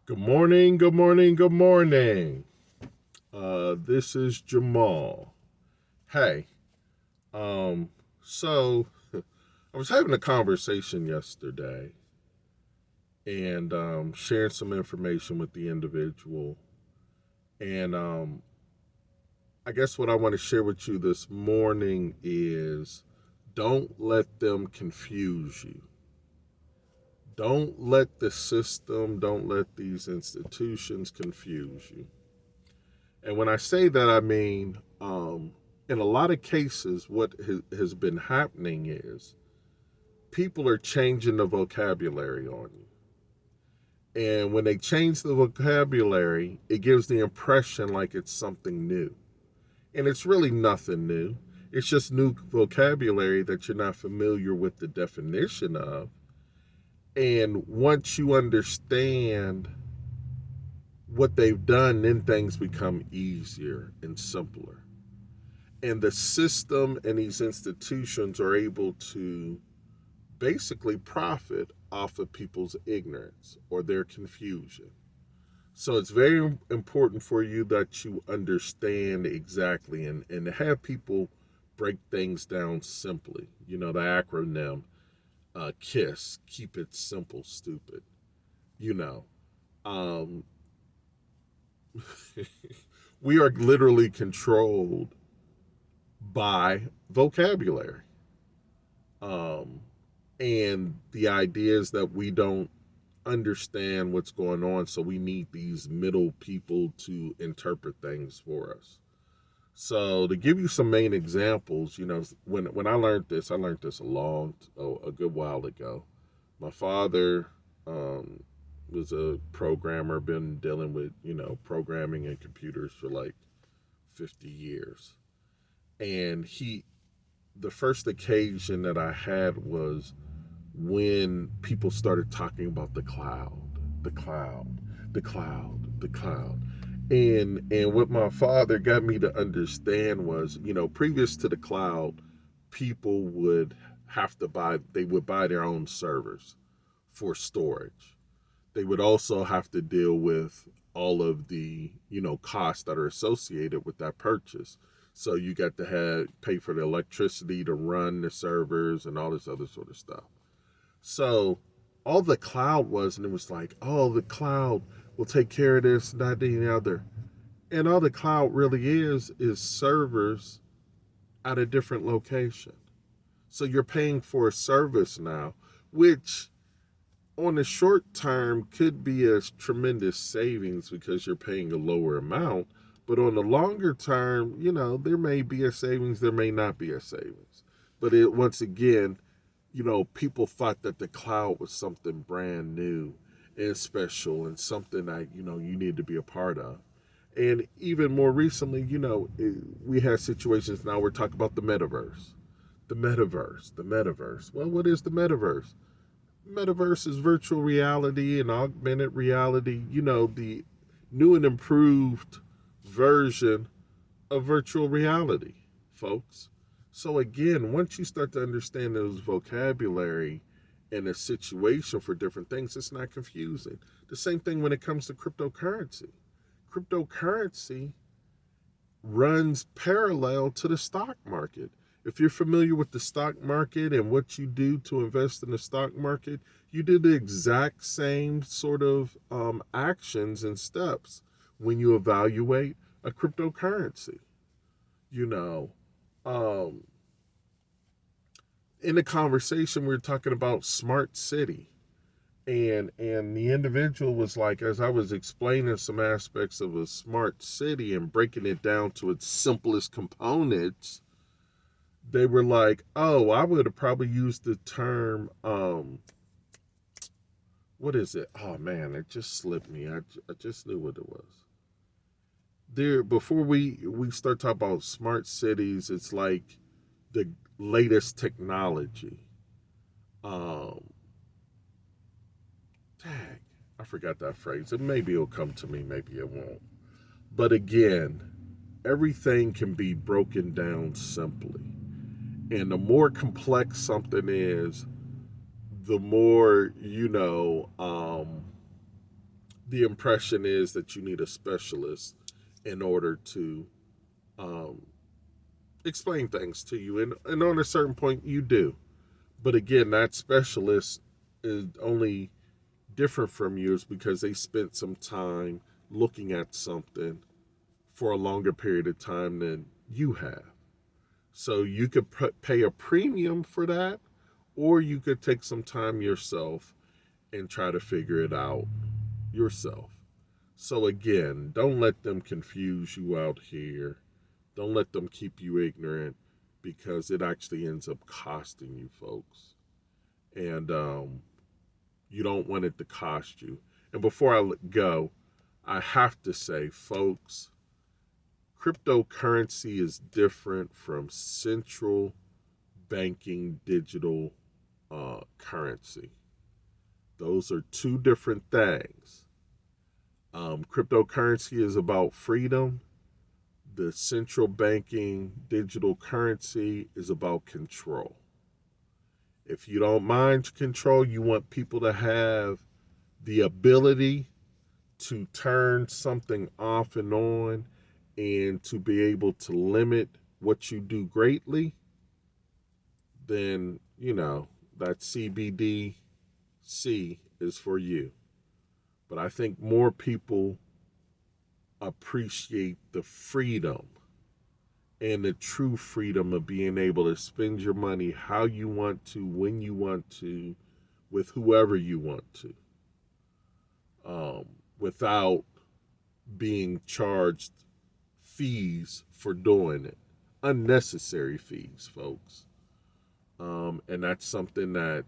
Good morning, good morning, good morning. This is Jamal. Hey, um, so I was having a conversation yesterday and sharing some information with the individual. And I guess what I want to share with you this morning is don't let them confuse you. Don't let the system, don't let these institutions confuse you. And when I say that, I mean, in a lot of cases, what has been happening is people are changing the vocabulary on you. And when they change the vocabulary, it gives the impression like it's something new. And it's really nothing new. It's just new vocabulary that you're not familiar with the definition of. And once you understand what they've done, then things become easier and simpler. And the system and these institutions are able to basically profit off of people's ignorance or their confusion. So it's very important for you that you understand exactly and have people break things down simply. You know, the acronym KISS, keep it simple, stupid. You know, um, we are literally controlled by vocabulary. Um, and the idea is that we don't understand what's going on, so we need these middle people to interpret things for us. So to give you some main examples, you know, when I learned this a good while ago. My father um, was a programmer, been dealing with programming and computers for like 50 years, and the first occasion that I had was when people started talking about the cloud, the cloud, the cloud, the cloud. And what my father got me to understand was, previous to the cloud, people would they would buy their own servers for storage. They would also have to deal with all of the, costs that are associated with that purchase. So you got to pay for the electricity to run the servers and all this other sort of stuff. So all the cloud was, and it was like, oh, the cloud will take care of this, that, and the other. And all the cloud really is servers at a different location. So you're paying for a service now, which on the short term could be a tremendous savings because you're paying a lower amount. But on the longer term, there may be a savings, there may not be a savings. But once again, people thought that the cloud was something brand new and special and something that, you need to be a part of. And even more recently, we have situations now we're talking about the metaverse. The metaverse, the metaverse. Well, what is the metaverse? Metaverse is virtual reality and augmented reality, the new and improved version of virtual reality, folks. So again, once you start to understand those vocabulary and a situation for different things, it's not confusing. The same thing when it comes to cryptocurrency. Cryptocurrency runs parallel to the stock market. If you're familiar with the stock market and what you do to invest in the stock market, you do the exact same sort of actions and steps when you evaluate a cryptocurrency. You know, um, in the conversation, we were talking about smart city. And the individual was like, as I was explaining some aspects of a smart city and breaking it down to its simplest components, they were like, oh, I would have probably used the term, what is it? Oh man, it just slipped me. I just knew what it was. There, before we start talking about smart cities, it's like the latest technology. Um, Tag, I forgot that phrase. And maybe it'll come to me, maybe it won't. But again, everything can be broken down simply. And the more complex something is, the more, the impression is that you need a specialist in order to um, explain things to you. And on a certain point, you do. But again, that specialist is only different from you is because they spent some time looking at something for a longer period of time than you have. So you could pay a premium for that, or you could take some time yourself and try to figure it out yourself. So again, don't let them confuse you out here. Don't let them keep you ignorant because it actually ends up costing you, folks. And you don't want it to cost you. And before I go, I have to say, folks, cryptocurrency is different from central banking digital currency. Those are two different things. Cryptocurrency is about freedom. The central banking digital currency is about control. If you don't mind control, you want people to have the ability to turn something off and on and to be able to limit what you do greatly, then, that CBDC is for you. But I think more people appreciate the freedom and the true freedom of being able to spend your money how you want to, when you want to, with whoever you want to, without being charged fees for doing it. Unnecessary fees, folks. And that's something that,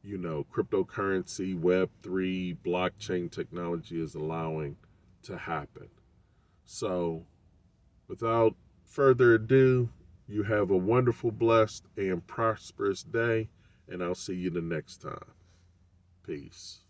cryptocurrency, Web3, blockchain technology is allowing to happen. So, without further ado, you have a wonderful, blessed, and prosperous day, and I'll see you the next time. Peace.